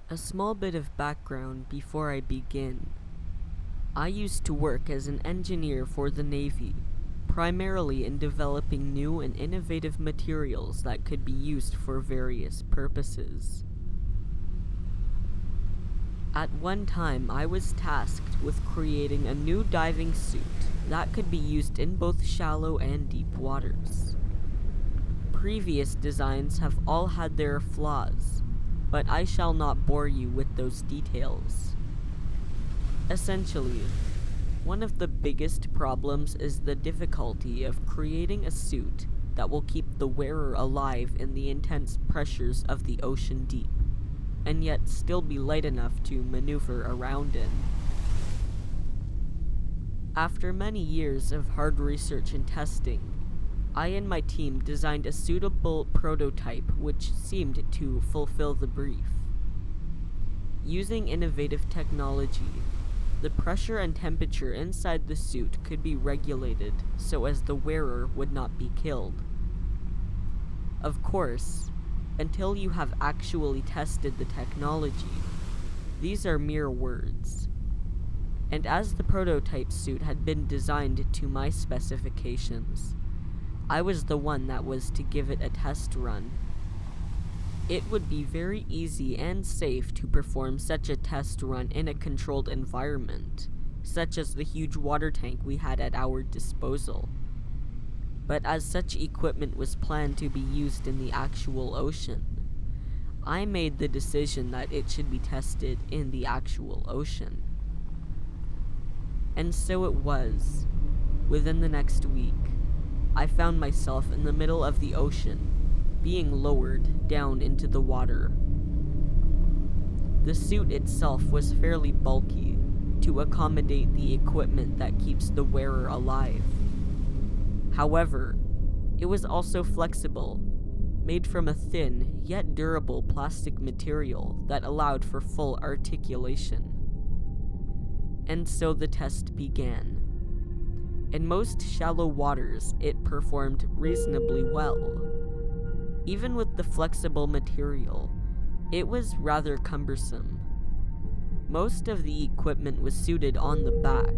A small bit of background before I begin. I used to work as an engineer for the Navy, primarily in developing new and innovative materials that could be used for various purposes. At one time, I was tasked with creating a new diving suit that could be used in both shallow and deep waters. Previous designs have all had their flaws, but I shall not bore you with those details. Essentially, one of the biggest problems is the difficulty of creating a suit that will keep the wearer alive in the intense pressures of the ocean deep, and yet still be light enough to maneuver around in. After many years of hard research and testing, I and my team designed a suitable prototype which seemed to fulfill the brief. Using innovative technology, the pressure and temperature inside the suit could be regulated so as the wearer would not be killed. Of course, until you have actually tested the technology, these are mere words. And as the prototype suit had been designed to my specifications, I was the one that was to give it a test run. It would be very easy and safe to perform such a test run in a controlled environment, such as the huge water tank we had at our disposal. But as such equipment was planned to be used in the actual ocean, I made the decision that it should be tested in the actual ocean. And so it was. Within the next week, I found myself in the middle of the ocean, being lowered down into the water. The suit itself was fairly bulky to accommodate the equipment that keeps the wearer alive. However, it was also flexible, made from a thin yet durable plastic material that allowed for full articulation. And so the test began. In most shallow waters, it performed reasonably well. Even with the flexible material, it was rather cumbersome. Most of the equipment was suited on the back,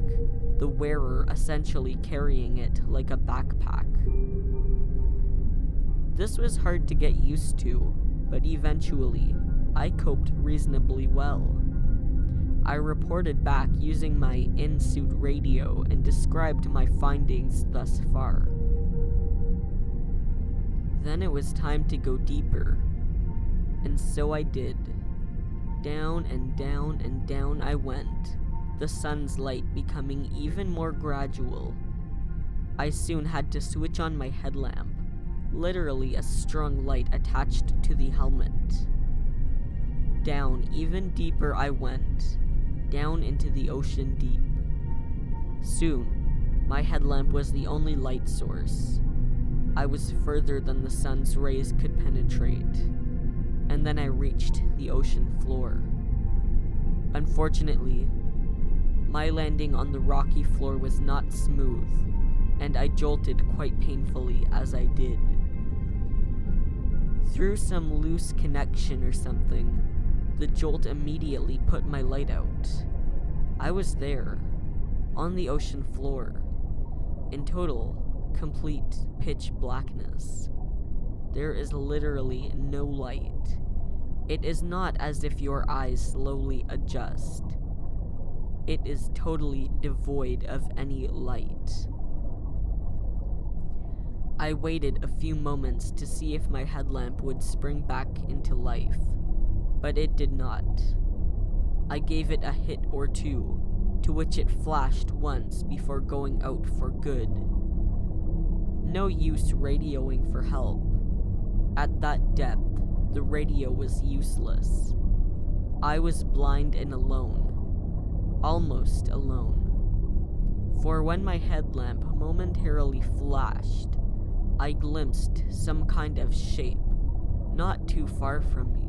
the wearer essentially carrying it like a backpack. This was hard to get used to, but eventually, I coped reasonably well. I reported back using my in-suit radio and described my findings thus far. Then it was time to go deeper, and so I did. Down and down and down I went, the sun's light becoming even more gradual. I soon had to switch on my headlamp, literally a strong light attached to the helmet. Down even deeper I went, down into the ocean deep. Soon, my headlamp was the only light source. I was further than the sun's rays could penetrate, and then I reached the ocean floor. Unfortunately, my landing on the rocky floor was not smooth, and I jolted quite painfully as I did. Through some loose connection or something, the jolt immediately put my light out. I was there, on the ocean floor, in total, complete pitch blackness. There is literally no light. It is not as if your eyes slowly adjust. It is totally devoid of any light. I waited a few moments to see if my headlamp would spring back into life, but it did not. I gave it a hit or two, to which it flashed once before going out for good. No use radioing for help. At that depth, the radio was useless. I was blind and alone. Almost alone. For when my headlamp momentarily flashed, I glimpsed some kind of shape, not too far from me.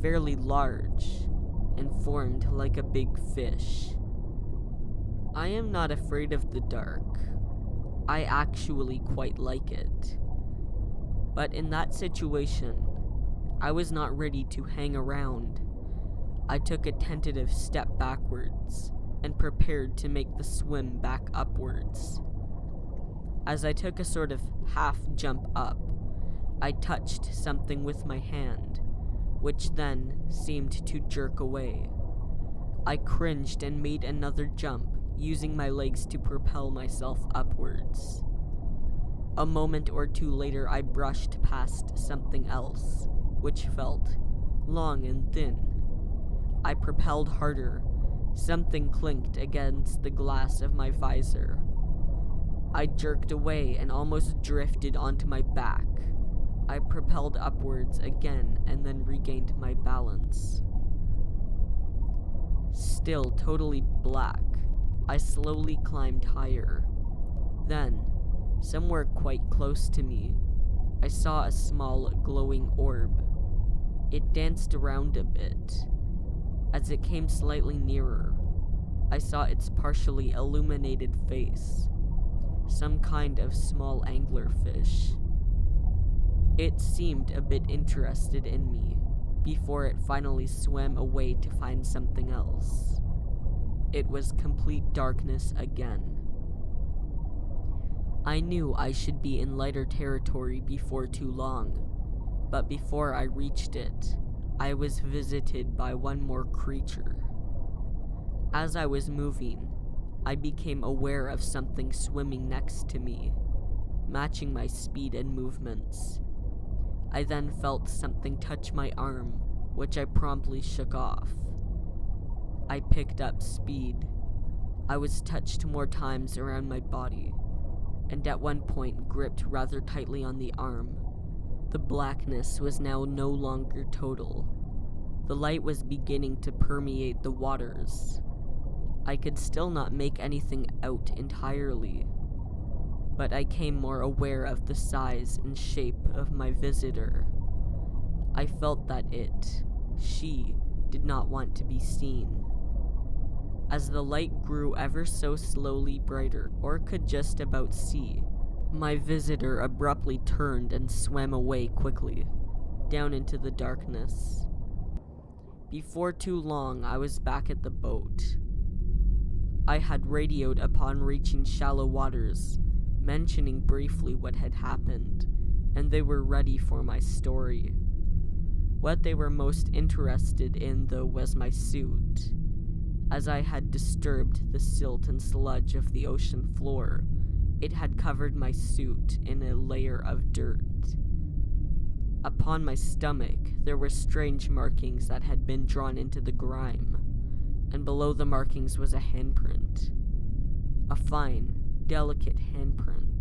Fairly large, and formed like a big fish. I am not afraid of the dark. I actually quite like it. But in that situation, I was not ready to hang around. I took a tentative step backwards and prepared to make the swim back upwards. As I took a sort of half jump up, I touched something with my hand, which then seemed to jerk away. I cringed and made another jump, using my legs to propel myself upwards. A moment or two later, I brushed past something else, which felt long and thin. I propelled harder. Something clinked against the glass of my visor. I jerked away and almost drifted onto my back. I propelled upwards again and then regained my balance. Still totally black, I slowly climbed higher. Then, somewhere quite close to me, I saw a small glowing orb. It danced around a bit. As it came slightly nearer, I saw its partially illuminated face, some kind of small anglerfish. It seemed a bit interested in me, before it finally swam away to find something else. It was complete darkness again. I knew I should be in lighter territory before too long, but before I reached it, I was visited by one more creature. As I was moving, I became aware of something swimming next to me, matching my speed and movements. I then felt something touch my arm, which I promptly shook off. I picked up speed. I was touched more times around my body, and at one point gripped rather tightly on the arm. The blackness was now no longer total. The light was beginning to permeate the waters. I could still not make anything out entirely, but I came more aware of the size and shape of my visitor. I felt that she, did not want to be seen. As the light grew ever so slowly brighter, or could just about see, my visitor abruptly turned and swam away quickly, down into the darkness. Before too long, I was back at the boat. I had radioed upon reaching shallow waters, mentioning briefly what had happened, and they were ready for my story. What they were most interested in, though, was my suit. As I had disturbed the silt and sludge of the ocean floor, it had covered my suit in a layer of dirt. Upon my stomach, there were strange markings that had been drawn into the grime, and below the markings was a handprint. A fine, delicate handprint.